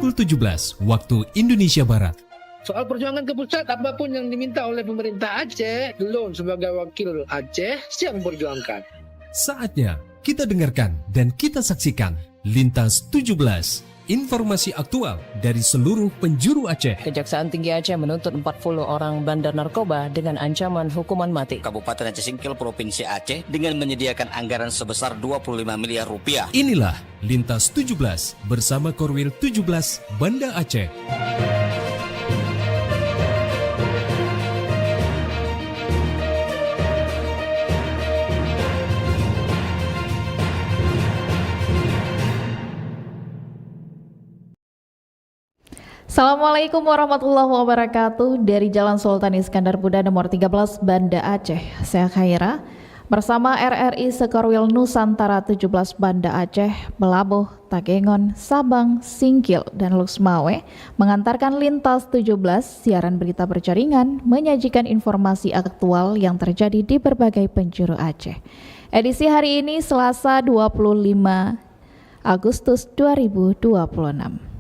pukul 17 waktu Indonesia Barat. Soal perjuangan ke pusat, apapun yang diminta oleh pemerintah Aceh, Lon sebagai wakil Aceh siap memperjuangkan. Saatnya kita dengarkan dan kita saksikan Lintas 17, informasi aktual dari seluruh penjuru Aceh. Kejaksaan Tinggi Aceh menuntut 40 orang bandar narkoba dengan ancaman hukuman mati. Kabupaten Aceh Singkil Provinsi Aceh dengan menyediakan anggaran sebesar 25 miliar rupiah. Inilah Lintas 17 bersama Korwil 17 Banda Aceh. Assalamualaikum warahmatullahi wabarakatuh. Dari Jalan Sultan Iskandar Muda nomor 13 Banda Aceh, saya Khaira bersama RRI Sekorwil Nusantara 17 Banda Aceh, Melabuh, Takengon, Sabang, Singkil, dan Luxmawe mengantarkan Lintas 17 siaran berita berjaringan menyajikan informasi aktual yang terjadi di berbagai penjuru Aceh. Edisi hari ini Selasa 25 Agustus 2026.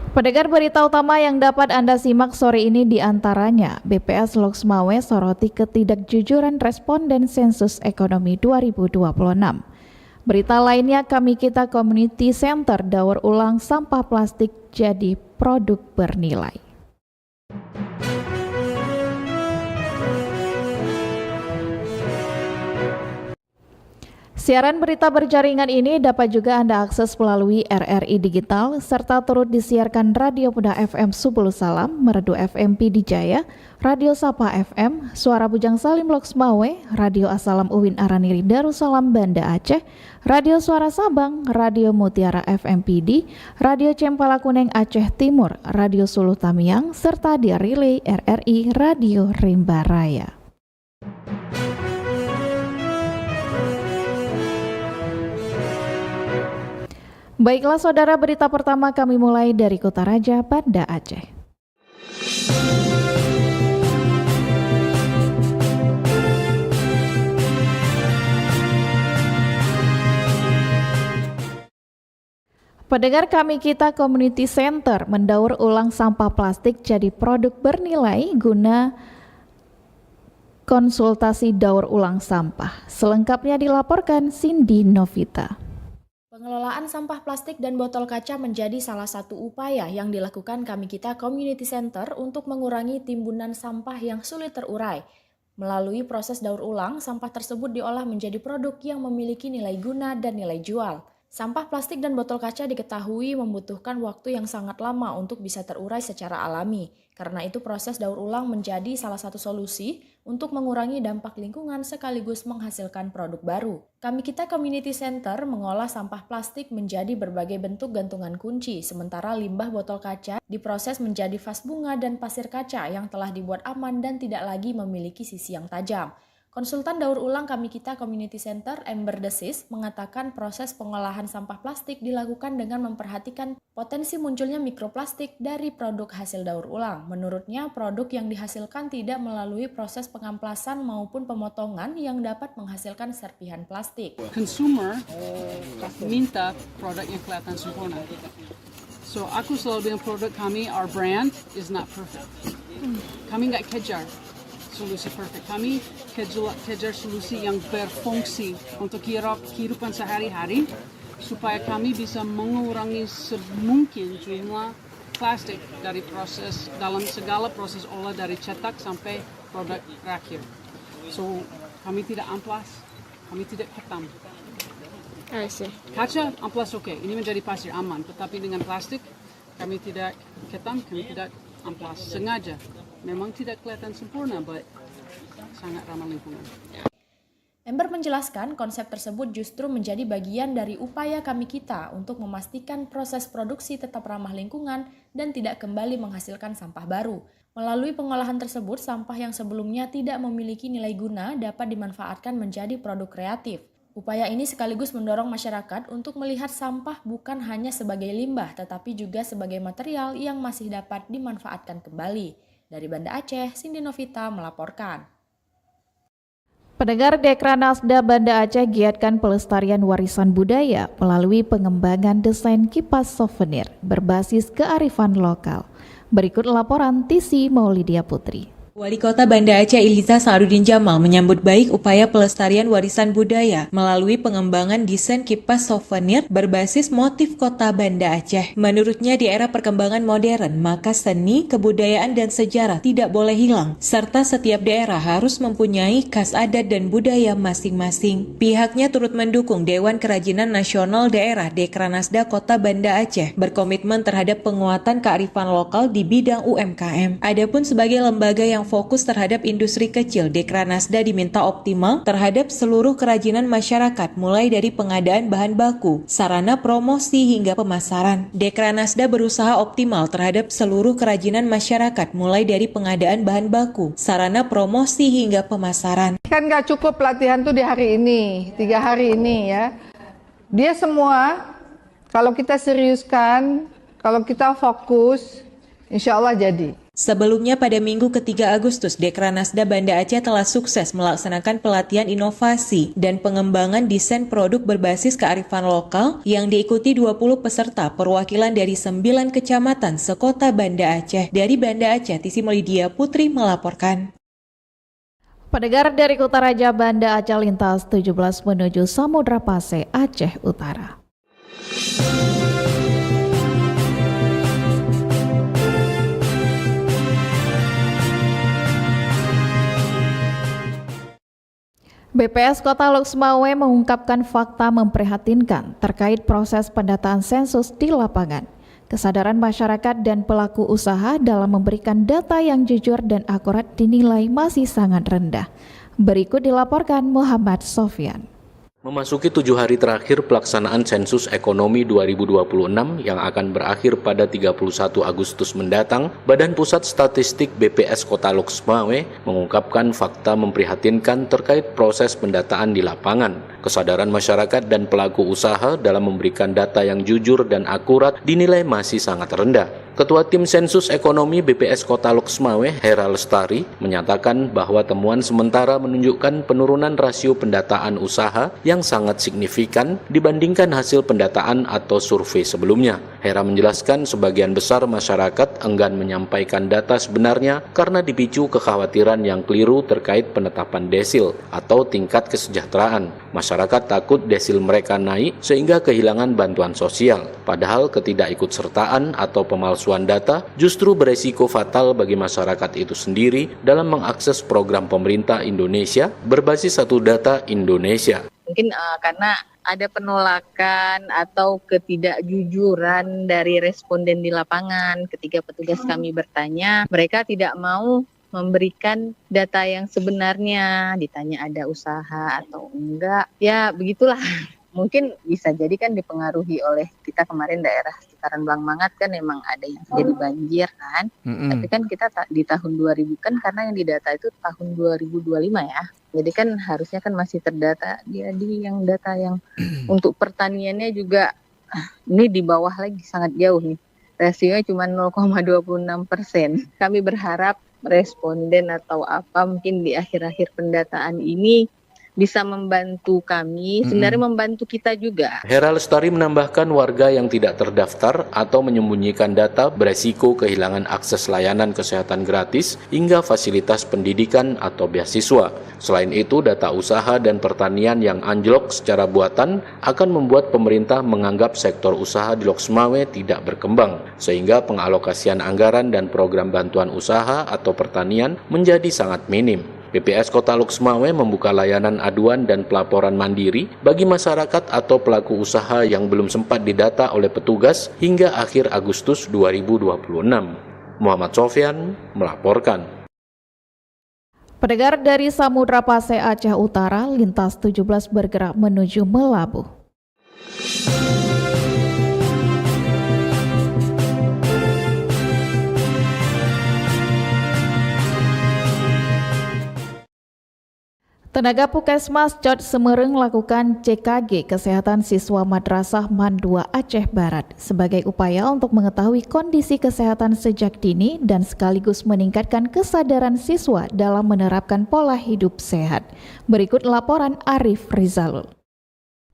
Pendengar, berita utama yang dapat Anda simak sore ini diantaranya BPS Luxmawe soroti ketidakjujuran responden sensus ekonomi 2026. Berita lainnya, Kami Kita Community Center daur ulang sampah plastik jadi produk bernilai. Siaran berita berjaringan ini dapat juga Anda akses melalui RRI Digital serta turut disiarkan Radio Muda FM Subul Salam, Merdu FM Pidi Jaya, Radio Sapa FM, Suara Bujang Salim Luxmawe, Radio Asalam Uwin Araniri Darussalam Banda Aceh, Radio Suara Sabang, Radio Mutiara FM Pidi, Radio Cempala Kuneng Aceh Timur, Radio Suluh Tamiang, serta di relay RRI Radio Rimba Raya. Baiklah saudara, berita pertama kami mulai dari Kota Raja, Banda Aceh. Pendengar, Kami Kita Community Center mendaur ulang sampah plastik jadi produk bernilai guna konsultasi daur ulang sampah. Selengkapnya dilaporkan Cindy Novita. Pengelolaan sampah plastik dan botol kaca menjadi salah satu upaya yang dilakukan Kami Kita Community Center untuk mengurangi timbunan sampah yang sulit terurai. Melalui proses daur ulang, sampah tersebut diolah menjadi produk yang memiliki nilai guna dan nilai jual. Sampah plastik dan botol kaca diketahui membutuhkan waktu yang sangat lama untuk bisa terurai secara alami. Karena itu proses daur ulang menjadi salah satu solusi untuk mengurangi dampak lingkungan sekaligus menghasilkan produk baru. Kami Kita Community Center mengolah sampah plastik menjadi berbagai bentuk gantungan kunci, sementara limbah botol kaca diproses menjadi vas bunga dan pasir kaca yang telah dibuat aman dan tidak lagi memiliki sisi yang tajam. Konsultan daur ulang Kami Kita Community Center, Ember Desis, mengatakan proses pengolahan sampah plastik dilakukan dengan memperhatikan potensi munculnya mikroplastik dari produk hasil daur ulang. Menurutnya, produk yang dihasilkan tidak melalui proses pengamplasan maupun pemotongan yang dapat menghasilkan serpihan plastik. Consumer minta produk yang kelihatan sempurna. So aku selalu bilang produk kami, our brand is not perfect. Kami nggak kejar solusi perfect. Kami kejar solusi yang berfungsi untuk kehidupan sehari-hari supaya kami bisa mengurangi semungkin jumlah plastik dari proses dalam segala proses olah dari cetak sampai produk terakhir. So kami tidak amplas, kami tidak ketam. Kaca amplas oke, ini menjadi pasir aman, tetapi dengan plastik kami tidak ketam, kami tidak amplas sengaja. Memang tidak kelihatan sempurna, but sangat ramah lingkungan. Ember menjelaskan konsep tersebut justru menjadi bagian dari upaya Kami Kita untuk memastikan proses produksi tetap ramah lingkungan dan tidak kembali menghasilkan sampah baru. Melalui pengolahan tersebut, sampah yang sebelumnya tidak memiliki nilai guna dapat dimanfaatkan menjadi produk kreatif. Upaya ini sekaligus mendorong masyarakat untuk melihat sampah bukan hanya sebagai limbah, tetapi juga sebagai material yang masih dapat dimanfaatkan kembali. Dari Banda Aceh, Cindy Novita melaporkan. Pendengar, Dekranasda Banda Aceh giatkan pelestarian warisan budaya melalui pengembangan desain kipas souvenir berbasis kearifan lokal. Berikut laporan Tisi Maulidia Putri. Wali Kota Banda Aceh Iliza Sa'adudin Jamal menyambut baik upaya pelestarian warisan budaya melalui pengembangan desain kipas souvenir berbasis motif kota Banda Aceh. Menurutnya, di era perkembangan modern, maka seni, kebudayaan, dan sejarah tidak boleh hilang, serta setiap daerah harus mempunyai khas adat dan budaya masing-masing. Pihaknya turut mendukung Dewan Kerajinan Nasional Daerah Dekranasda Kota Banda Aceh berkomitmen terhadap penguatan kearifan lokal di bidang UMKM. Adapun sebagai lembaga yang fokus terhadap industri kecil, Dekranasda diminta optimal terhadap seluruh kerajinan masyarakat mulai dari pengadaan bahan baku, sarana promosi hingga pemasaran. Dekranasda berusaha optimal terhadap seluruh kerajinan masyarakat mulai dari pengadaan bahan baku, sarana promosi hingga pemasaran. Kan nggak cukup pelatihan tuh di hari ini, 3 hari ini ya. Dia semua, kalau kita seriuskan, kalau kita fokus, insya Allah jadi. Sebelumnya pada Minggu ketiga Agustus, Dekranasda Banda Aceh telah sukses melaksanakan pelatihan inovasi dan pengembangan desain produk berbasis kearifan lokal yang diikuti 20 peserta perwakilan dari 9 kecamatan sekota Banda Aceh. Dari Banda Aceh, Tisi Maulidia Putri melaporkan. Pendengar, dari Kota Raja Banda Aceh lintas 17 menuju Samudra Pase, Aceh Utara. BPS Kota Loksmawe mengungkapkan fakta memprihatinkan terkait proses pendataan sensus di lapangan. Kesadaran masyarakat dan pelaku usaha dalam memberikan data yang jujur dan akurat dinilai masih sangat rendah. Berikut dilaporkan Muhammad Sofyan. Memasuki 7 hari terakhir pelaksanaan sensus ekonomi 2026 yang akan berakhir pada 31 Agustus mendatang, Badan Pusat Statistik BPS Kota Loksmawe mengungkapkan fakta memprihatinkan terkait proses pendataan di lapangan. Kesadaran masyarakat dan pelaku usaha dalam memberikan data yang jujur dan akurat dinilai masih sangat rendah. Ketua Tim Sensus Ekonomi BPS Kota Loksmawe, Hera Lestari, menyatakan bahwa temuan sementara menunjukkan penurunan rasio pendataan usaha yang sangat signifikan dibandingkan hasil pendataan atau survei sebelumnya. Hera menjelaskan sebagian besar masyarakat enggan menyampaikan data sebenarnya karena dipicu kekhawatiran yang keliru terkait penetapan desil atau tingkat kesejahteraan. Masyarakat takut desil mereka naik sehingga kehilangan bantuan sosial. Padahal ketidakikutsertaan atau pemalsuan data justru beresiko fatal bagi masyarakat itu sendiri dalam mengakses program pemerintah Indonesia berbasis satu data Indonesia. Mungkin karena ada penolakan atau ketidakjujuran dari responden di lapangan. Ketika petugas kami bertanya, mereka tidak mau memberikan data yang sebenarnya, ditanya ada usaha atau enggak. Ya begitulah. Mungkin bisa jadi kan dipengaruhi oleh kita kemarin daerah sekitaran Blangmangat kan memang ada yang jadi banjir kan. Tapi kan kita di tahun 2000 kan karena yang didata itu tahun 2025 ya. Jadi kan harusnya kan masih terdata di yang data yang untuk pertaniannya juga ini di bawah lagi sangat jauh nih. Rasionya cuma 0,26%. Kami berharap responden atau apa mungkin di akhir-akhir pendataan ini bisa membantu kami, sebenarnya membantu kita juga. Hera Lestari menambahkan warga yang tidak terdaftar atau menyembunyikan data beresiko kehilangan akses layanan kesehatan gratis hingga fasilitas pendidikan atau beasiswa. Selain itu, data usaha dan pertanian yang anjlok secara buatan akan membuat pemerintah menganggap sektor usaha di Loksmawe tidak berkembang, sehingga pengalokasian anggaran dan program bantuan usaha atau pertanian menjadi sangat minim. BPS Kota Loksmawe membuka layanan aduan dan pelaporan mandiri bagi masyarakat atau pelaku usaha yang belum sempat didata oleh petugas hingga akhir Agustus 2026. Muhammad Sofyan melaporkan. Pendengar, dari Samudra Pase Aceh Utara, lintas 17 bergerak menuju Melabuh. Tenaga Puskesmas Cot Semereng melakukan CKG kesehatan siswa Madrasah MAN 2 Aceh Barat sebagai upaya untuk mengetahui kondisi kesehatan sejak dini dan sekaligus meningkatkan kesadaran siswa dalam menerapkan pola hidup sehat. Berikut laporan Arif Rizalul.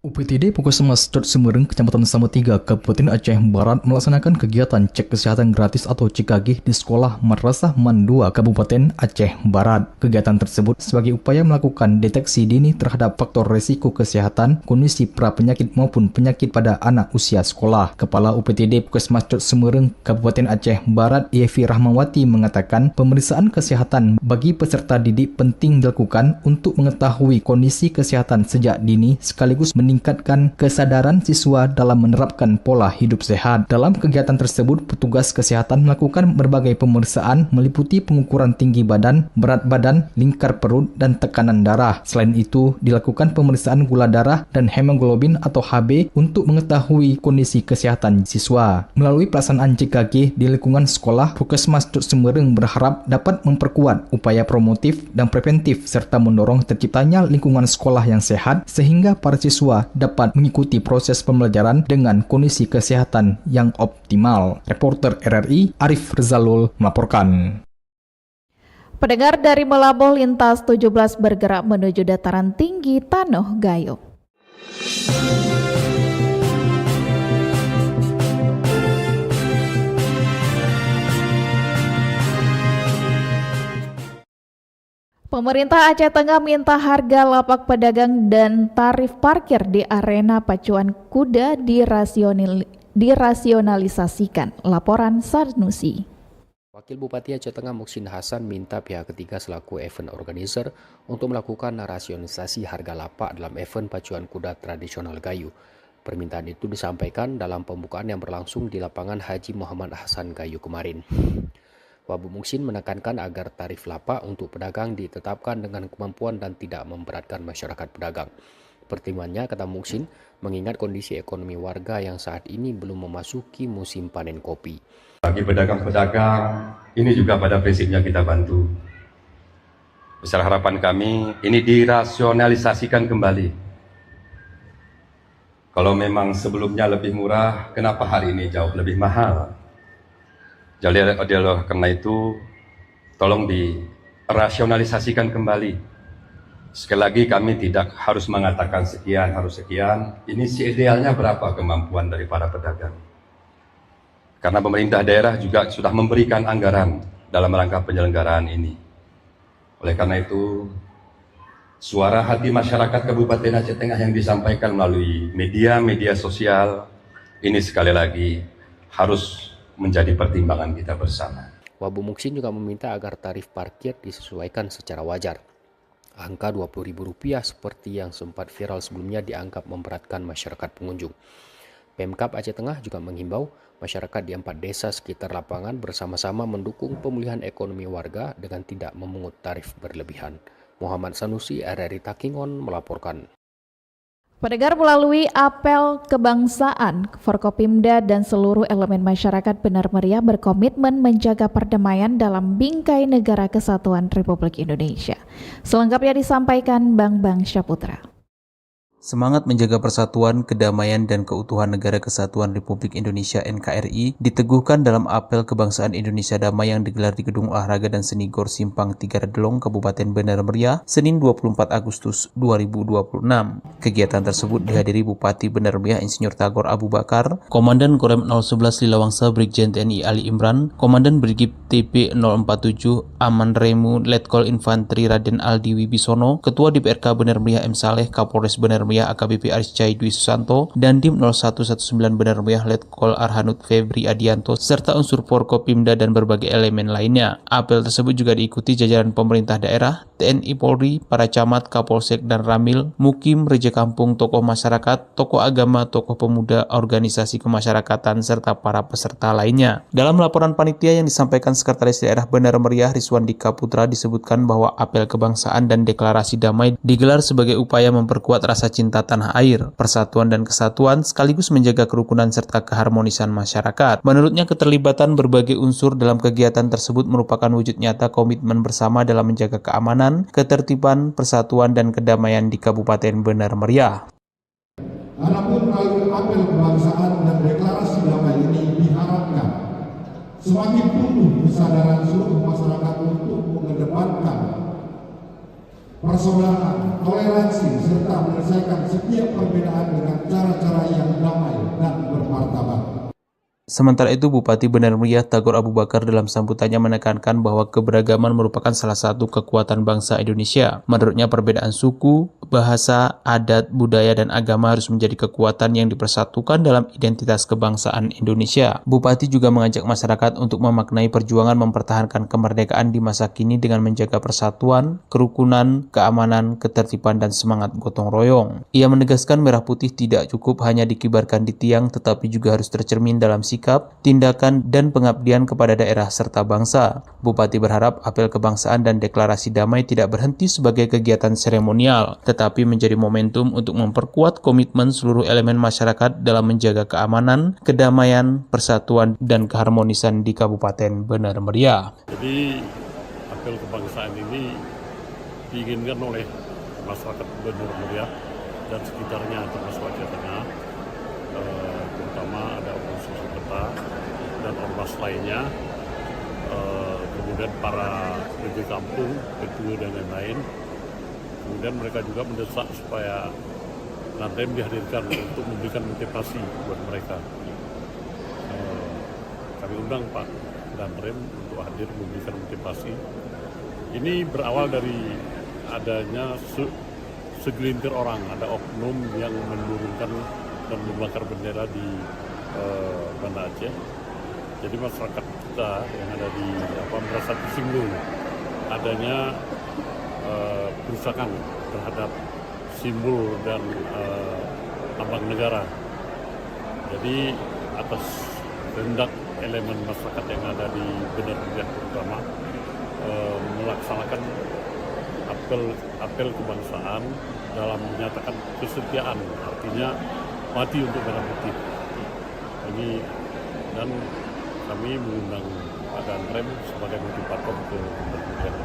UPTD Puskesmas Cot Semereng, Kecamatan Samatiga, Kabupaten Aceh Barat melaksanakan kegiatan cek kesehatan gratis atau CKG di Sekolah Madrasah MAN 2 Kabupaten Aceh Barat. Kegiatan tersebut sebagai upaya melakukan deteksi dini terhadap faktor resiko kesehatan, kondisi pra-penyakit maupun penyakit pada anak usia sekolah. Kepala UPTD Puskesmas Cot Semereng, Kabupaten Aceh Barat, Yevi Rahmawati mengatakan pemeriksaan kesehatan bagi peserta didik penting dilakukan untuk mengetahui kondisi kesehatan sejak dini sekaligus meningkatkan kesadaran siswa dalam menerapkan pola hidup sehat. Dalam kegiatan tersebut, petugas kesehatan melakukan berbagai pemeriksaan meliputi pengukuran tinggi badan, berat badan, lingkar perut, dan tekanan darah. Selain itu, dilakukan pemeriksaan gula darah dan hemoglobin atau HB untuk mengetahui kondisi kesehatan siswa. Melalui pelaksanaan CKG di lingkungan sekolah, Puskesmas Cot Semereng berharap dapat memperkuat upaya promotif dan preventif serta mendorong terciptanya lingkungan sekolah yang sehat sehingga para siswa dapat mengikuti proses pembelajaran dengan kondisi kesehatan yang optimal. Reporter RRI Arif Rizalul melaporkan. Pendengar, dari Melaboh lintas 17 bergerak menuju dataran tinggi Tanoh Gayo. Pemerintah Aceh Tengah minta harga lapak pedagang dan tarif parkir di arena pacuan kuda dirasionalisasikan. Laporan Sanusi. Wakil Bupati Aceh Tengah Muksin Hasan minta pihak ketiga selaku event organizer untuk melakukan rasionalisasi harga lapak dalam event pacuan kuda tradisional Gayo. Permintaan itu disampaikan dalam pembukaan yang berlangsung di lapangan Haji Muhammad Hasan Gayo kemarin. Wabu Muksin menekankan agar tarif lapak untuk pedagang ditetapkan dengan kemampuan dan tidak memberatkan masyarakat pedagang. Pertimbangannya, kata Muksin, mengingat kondisi ekonomi warga yang saat ini belum memasuki musim panen kopi. Bagi pedagang-pedagang, ini juga pada prinsipnya kita bantu. Besar harapan kami, ini dirasionalisasikan kembali. Kalau memang sebelumnya lebih murah, kenapa hari ini jauh lebih mahal? Jadi karena itu tolong dirasionalisasikan kembali. Sekali lagi kami tidak harus mengatakan sekian, harus sekian. Ini idealnya berapa kemampuan dari para pedagang. Karena pemerintah daerah juga sudah memberikan anggaran dalam rangka penyelenggaraan ini. Oleh karena itu, suara hati masyarakat Kabupaten Aceh Tengah yang disampaikan melalui media sosial, ini sekali lagi harus menjadi pertimbangan kita bersama. Wabu Muksin juga meminta agar tarif parkir disesuaikan secara wajar. Angka Rp20.000 seperti yang sempat viral sebelumnya dianggap memberatkan masyarakat pengunjung. Pemkab Aceh Tengah juga menghimbau masyarakat di 4 desa sekitar lapangan bersama-sama mendukung pemulihan ekonomi warga dengan tidak memungut tarif berlebihan. Muhammad Sanusi, RRI Takingon melaporkan. Pendengar, melalui apel kebangsaan, Forkopimda dan seluruh elemen masyarakat Benar Meriah berkomitmen menjaga perdamaian dalam bingkai negara kesatuan Republik Indonesia. Selengkapnya disampaikan Bang Syaputra. Semangat menjaga persatuan, kedamaian, dan keutuhan Negara Kesatuan Republik Indonesia NKRI diteguhkan dalam apel kebangsaan Indonesia Damai yang digelar di Gedung Olahraga dan Seni Gor Simpang 3 Redelong, Kabupaten Benar Meriah, Senin 24 Agustus 2026. Kegiatan tersebut dihadiri Bupati Benar Meriah Insinyur Tagor Abu Bakar, Komandan Korem 011 Lilawangsa Brigjen TNI Ali Imran, Komandan Brigip TP 047 Aman Remu Letkol Infanteri Raden Aldi Wibisono, Ketua DPRK Benar Meriah M. Saleh, Kapolres Benar Meriah AKBP Ariscai Dwi Susanto, dan Dim 0119 Benar Meriah Letkol Arhanud Febri Adianto, serta unsur Forkopimda dan berbagai elemen lainnya. Apel tersebut juga diikuti jajaran pemerintah daerah, TNI Polri, para camat, Kapolsek dan Ramil, Mukim, Reja Kampung, tokoh masyarakat, tokoh agama, tokoh pemuda, organisasi kemasyarakatan, serta para peserta lainnya. Dalam laporan panitia yang disampaikan Sekretaris Daerah Benar Meriah Rizwandika Putra disebutkan bahwa apel kebangsaan dan deklarasi damai digelar sebagai upaya memperkuat rasa cinta cinta tanah air, persatuan dan kesatuan, sekaligus menjaga kerukunan serta keharmonisan masyarakat. Menurutnya, keterlibatan berbagai unsur dalam kegiatan tersebut merupakan wujud nyata komitmen bersama dalam menjaga keamanan, ketertiban, persatuan, dan kedamaian di Kabupaten Benar Meriah. Adapun melalui apel kebangsaan dan deklarasi damai ini diharapkan semakin tumbuh kesadaran seluruh masyarakat untuk mengedepankan persaudaraan, toleransi, serta menyelesaikan setiap perbedaan dengan cara-cara yang damai dan bermartabat. Sementara itu, Bupati Benar Meriah Tagor Abu Bakar dalam sambutannya menekankan bahwa keberagaman merupakan salah satu kekuatan bangsa Indonesia. Menurutnya, perbedaan suku, bahasa, adat, budaya, dan agama harus menjadi kekuatan yang dipersatukan dalam identitas kebangsaan Indonesia. Bupati juga mengajak masyarakat untuk memaknai perjuangan mempertahankan kemerdekaan di masa kini dengan menjaga persatuan, kerukunan, keamanan, ketertiban, dan semangat gotong royong. Ia menegaskan merah putih tidak cukup hanya dikibarkan di tiang, tetapi juga harus tercermin dalam sikap, tindakan, dan pengabdian kepada daerah serta bangsa. Bupati berharap apel kebangsaan dan deklarasi damai tidak berhenti sebagai kegiatan seremonial, tetapi menjadi momentum untuk memperkuat komitmen seluruh elemen masyarakat dalam menjaga keamanan, kedamaian, persatuan, dan keharmonisan di Kabupaten Benar Meriah. Jadi apel kebangsaan ini diinginkan oleh masyarakat Benar Meriah dan sekitarnya termasuk Aceh Tengah, terutama ada organisasi peta dan ormas lainnya, kemudian para PJ kampung, ketua dan lain-lain. Kemudian mereka juga mendesak supaya Danrem dihadirkan untuk memberikan motivasi buat mereka. Kami undang Pak Danrem untuk hadir memberikan motivasi. Ini berawal dari adanya segelintir orang, ada oknum yang menurunkan dan membakar bendera di Banda Aceh. Jadi masyarakat kita yang ada di merasa tersinggung adanya perusakan terhadap simbol dan lambang negara. Jadi atas kehendak elemen masyarakat yang ada di Benar Meriah terutama melaksanakan apel kebangsaan dalam menyatakan kesetiaan, artinya mati untuk merah putih. Ini dan kami mengundang Pak Danrem sebagai motivator ke Benar Meriah.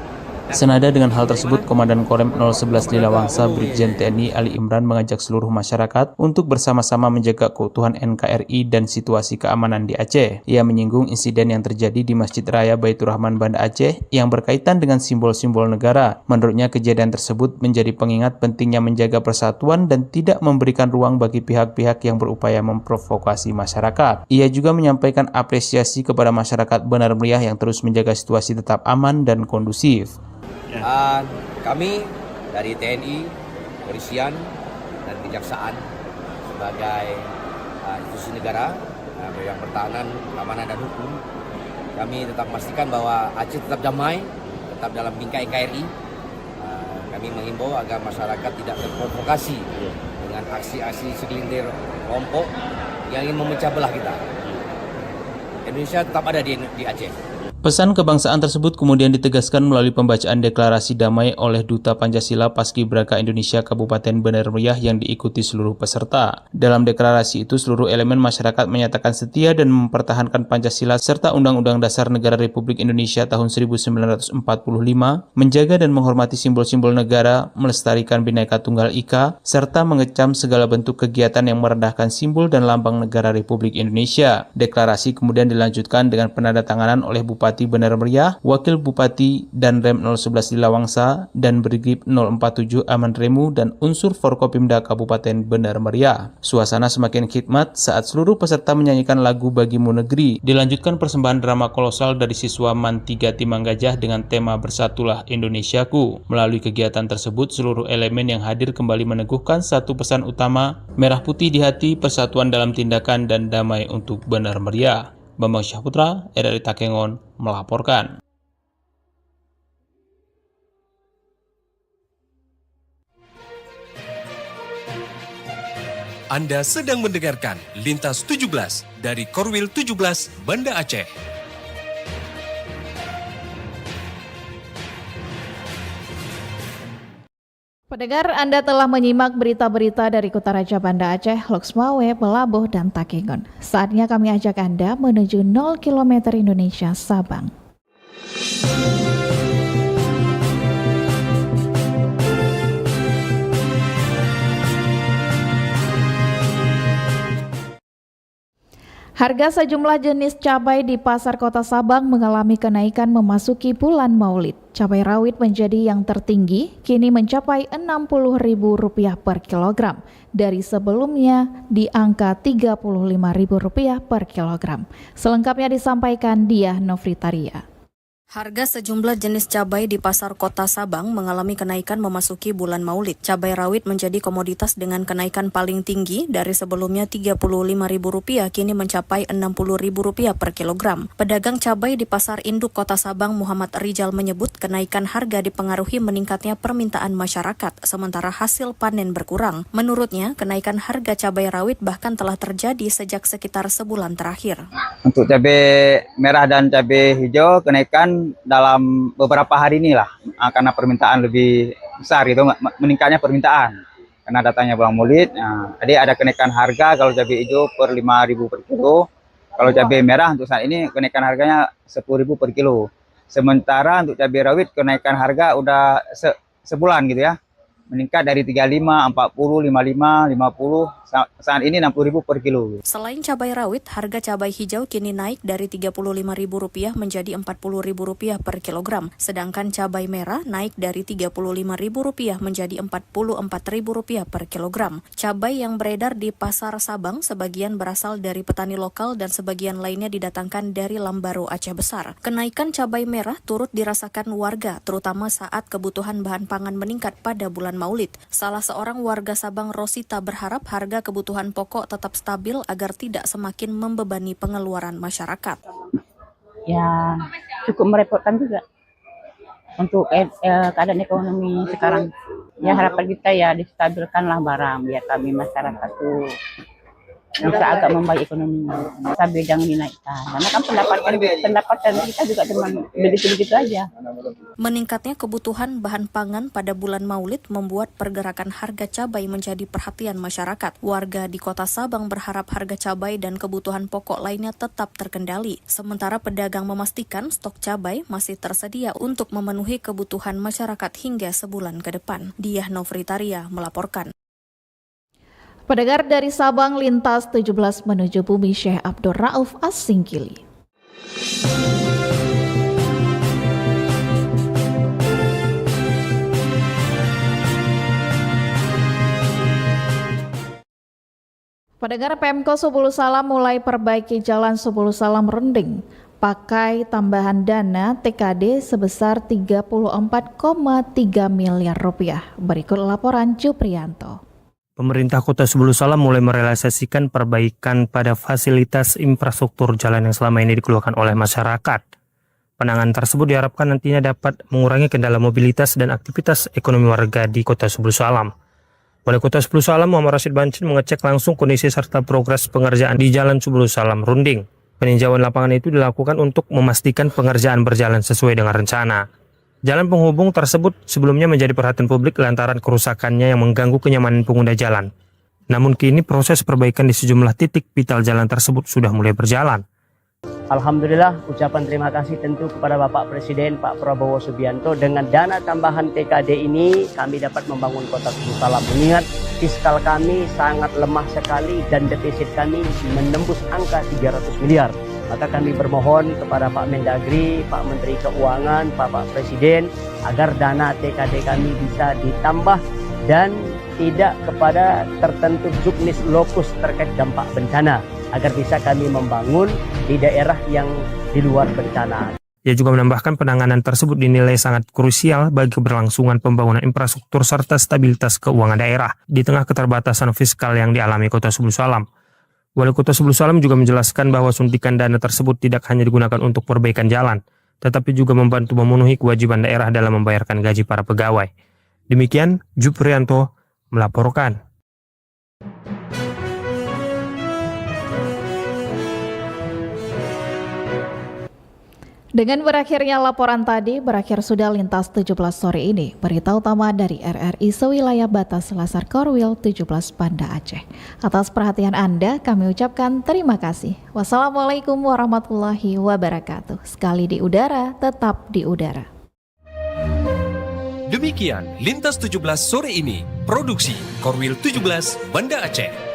Senada dengan hal tersebut, Komandan Korem 011 Lilawangsa Brigjen TNI Ali Imran mengajak seluruh masyarakat untuk bersama-sama menjaga keutuhan NKRI dan situasi keamanan di Aceh. Ia menyinggung insiden yang terjadi di Masjid Raya Baitur Rahman Banda Aceh yang berkaitan dengan simbol-simbol negara. Menurutnya, kejadian tersebut menjadi pengingat pentingnya menjaga persatuan dan tidak memberikan ruang bagi pihak-pihak yang berupaya memprovokasi masyarakat. Ia juga menyampaikan apresiasi kepada masyarakat Benar Meriah yang terus menjaga situasi tetap aman dan kondusif. Kami dari TNI, Polisian, dan Kejaksaan sebagai institusi negara yang pertahanan, keamanan, dan hukum, kami tetap memastikan bahwa Aceh tetap damai, tetap dalam bingkai NKRI. Kami mengimbau agar masyarakat tidak terprovokasi dengan aksi-aksi segelintir kelompok yang ingin memecah belah kita. Indonesia tetap ada di Aceh. Pesan kebangsaan tersebut kemudian ditegaskan melalui pembacaan deklarasi damai oleh Duta Pancasila Paskibraka Indonesia Kabupaten Benar Meriah yang diikuti seluruh peserta. Dalam deklarasi itu, seluruh elemen masyarakat menyatakan setia dan mempertahankan Pancasila serta Undang-Undang Dasar Negara Republik Indonesia tahun 1945, menjaga dan menghormati simbol-simbol negara, melestarikan Bhinneka Tunggal Ika, serta mengecam segala bentuk kegiatan yang merendahkan simbol dan lambang negara Republik Indonesia. Deklarasi kemudian dilanjutkan dengan penandatanganan oleh Bupati Benar Meriah, Wakil Bupati Danrem 011 Lilawangsa, dan Brigip 047 Aman Remu dan unsur Forkopimda Kabupaten Benar Meriah. Suasana semakin khidmat saat seluruh peserta menyanyikan lagu Bagimu Negeri. Dilanjutkan persembahan drama kolosal dari siswa MAN 3 Timang Gajah dengan tema Bersatulah Indonesiaku. Melalui kegiatan tersebut, seluruh elemen yang hadir kembali meneguhkan satu pesan utama, merah putih di hati, persatuan dalam tindakan, dan damai untuk Benar Meriah. Bambang Syahputra, RRI Takengon, melaporkan. Anda sedang mendengarkan Lintas 17 dari Korwil 17 Banda Aceh. Pendengar, Anda telah menyimak berita-berita dari Kutaraja Banda Aceh, Loksmawe, Pelabuh, dan Takengon. Saatnya kami ajak Anda menuju 0 km Indonesia Sabang. Harga sejumlah jenis cabai di pasar kota Sabang mengalami kenaikan memasuki bulan Maulid. Cabai rawit menjadi yang tertinggi, kini mencapai Rp60.000 per kilogram. Dari sebelumnya di angka Rp35.000 per kilogram. Selengkapnya disampaikan Diah Novritaria. Harga sejumlah jenis cabai di pasar kota Sabang mengalami kenaikan memasuki bulan Maulid. Cabai rawit menjadi komoditas dengan kenaikan paling tinggi dari sebelumnya Rp35.000 kini mencapai Rp60.000 per kilogram. Pedagang cabai di pasar induk kota Sabang Muhammad Rijal menyebut kenaikan harga dipengaruhi meningkatnya permintaan masyarakat sementara hasil panen berkurang. Menurutnya, kenaikan harga cabai rawit bahkan telah terjadi sejak sekitar sebulan terakhir. Untuk cabai merah dan cabai hijau kenaikan dalam beberapa hari inilah karena permintaan lebih besar itu meningkatnya permintaan karena datangnya bulan Maulid. Jadi ada kenaikan harga kalau cabai hijau per 5.000 per kilo, kalau cabai merah untuk saat ini kenaikan harganya 10.000 per kilo. Sementara untuk cabai rawit kenaikan harga udah sebulan gitu ya. Meningkat dari 35, 40, 55, 50, saat ini 60.000 per kilo. Selain cabai rawit, harga cabai hijau kini naik dari Rp35.000 menjadi Rp40.000 per kilogram. Sedangkan cabai merah naik dari Rp35.000 menjadi Rp44.000 per kilogram. Cabai yang beredar di pasar Sabang sebagian berasal dari petani lokal dan sebagian lainnya didatangkan dari Lambaro Aceh Besar. Kenaikan cabai merah turut dirasakan warga, terutama saat kebutuhan bahan pangan meningkat pada bulan Maulid. Salah seorang warga Sabang, Rosita, berharap harga kebutuhan pokok tetap stabil agar tidak semakin membebani pengeluaran masyarakat. Ya, cukup merepotkan juga untuk keadaan ekonomi sekarang. Ya, harapan kita ya distabilkanlah barang biar kami masyarakat tuh bisa agak membaik ekonominya. Sampai jangan dinaikkan. Karena kan pendapatan kita juga cuma begitu-begitu aja. Meningkatnya kebutuhan bahan pangan pada bulan Maulid membuat pergerakan harga cabai menjadi perhatian masyarakat. Warga di kota Sabang berharap harga cabai dan kebutuhan pokok lainnya tetap terkendali. Sementara pedagang memastikan stok cabai masih tersedia untuk memenuhi kebutuhan masyarakat hingga sebulan ke depan. Diah Novritaria melaporkan. Pendengar, dari Sabang lintas 17 menuju Bumi Syekh Abdul Rauf As-Singkili. Pendengar, Pemko Subulu Salam mulai perbaiki jalan Subulu Salam Rending pakai tambahan dana TKD sebesar Rp34,3 miliar. Berikut laporan Juprianto. Pemerintah Kota Subulu Salam mulai merealisasikan perbaikan pada fasilitas infrastruktur jalan yang selama ini dikeluhkan oleh masyarakat. Penanganan tersebut diharapkan nantinya dapat mengurangi kendala mobilitas dan aktivitas ekonomi warga di Kota Subulu Salam. Wali Kota Subulu Salam Muhammad Rashid Bancin mengecek langsung kondisi serta progres pengerjaan di Jalan Subulu Salam Runding. Peninjauan lapangan itu dilakukan untuk memastikan pengerjaan berjalan sesuai dengan rencana. Jalan penghubung tersebut sebelumnya menjadi perhatian publik lantaran kerusakannya yang mengganggu kenyamanan pengguna jalan. Namun kini proses perbaikan di sejumlah titik vital jalan tersebut sudah mulai berjalan. Alhamdulillah, ucapan terima kasih tentu kepada Bapak Presiden Pak Prabowo Subianto. Dengan dana tambahan TKD ini kami dapat membangun Kota Subulu Salam. Mengingat fiskal kami sangat lemah sekali dan defisit kami menembus angka 300 miliar. Maka kami bermohon kepada Pak Mendagri, Pak Menteri Keuangan, Bapak Presiden agar dana TKD kami bisa ditambah dan tidak kepada tertentu juknis lokus terkait dampak bencana agar bisa kami membangun di daerah yang di luar bencana. Ia juga menambahkan penanganan tersebut dinilai sangat krusial bagi keberlangsungan pembangunan infrastruktur serta stabilitas keuangan daerah di tengah keterbatasan fiskal yang dialami Kota Subulu Salam. Wali Kota Subulu Salam juga menjelaskan bahwa suntikan dana tersebut tidak hanya digunakan untuk perbaikan jalan, tetapi juga membantu memenuhi kewajiban daerah dalam membayarkan gaji para pegawai. Demikian, Juprianto melaporkan. Dengan berakhirnya laporan tadi, berakhir sudah Lintas 17 sore ini. Berita utama dari RRI sewilayah batas Selasar Korwil 17 Banda Aceh. Atas perhatian Anda, kami ucapkan terima kasih. Wassalamualaikum warahmatullahi wabarakatuh. Sekali di udara, tetap di udara. Demikian Lintas 17 sore ini. Produksi Korwil 17 Banda Aceh.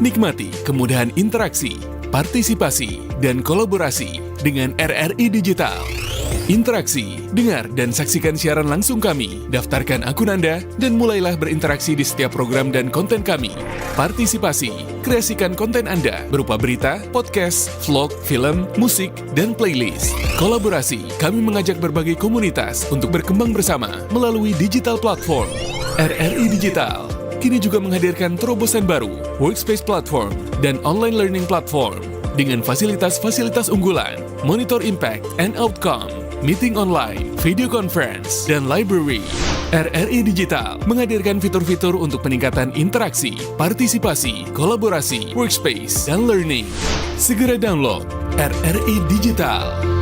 Nikmati kemudahan interaksi, partisipasi, dan kolaborasi dengan RRI Digital. Interaksi, dengar, dan saksikan siaran langsung kami. Daftarkan akun Anda dan mulailah berinteraksi di setiap program dan konten kami. Partisipasi, kreasikan konten Anda berupa berita, podcast, vlog, film, musik, dan playlist. Kolaborasi, kami mengajak berbagai komunitas untuk berkembang bersama melalui digital platform. RRI Digital kini juga menghadirkan terobosan baru, workspace platform, dan online learning platform dengan fasilitas-fasilitas unggulan, monitor impact and outcome, meeting online, video conference, dan library. RRI Digital menghadirkan fitur-fitur untuk peningkatan interaksi, partisipasi, kolaborasi, workspace, dan learning. Segera download RRI Digital.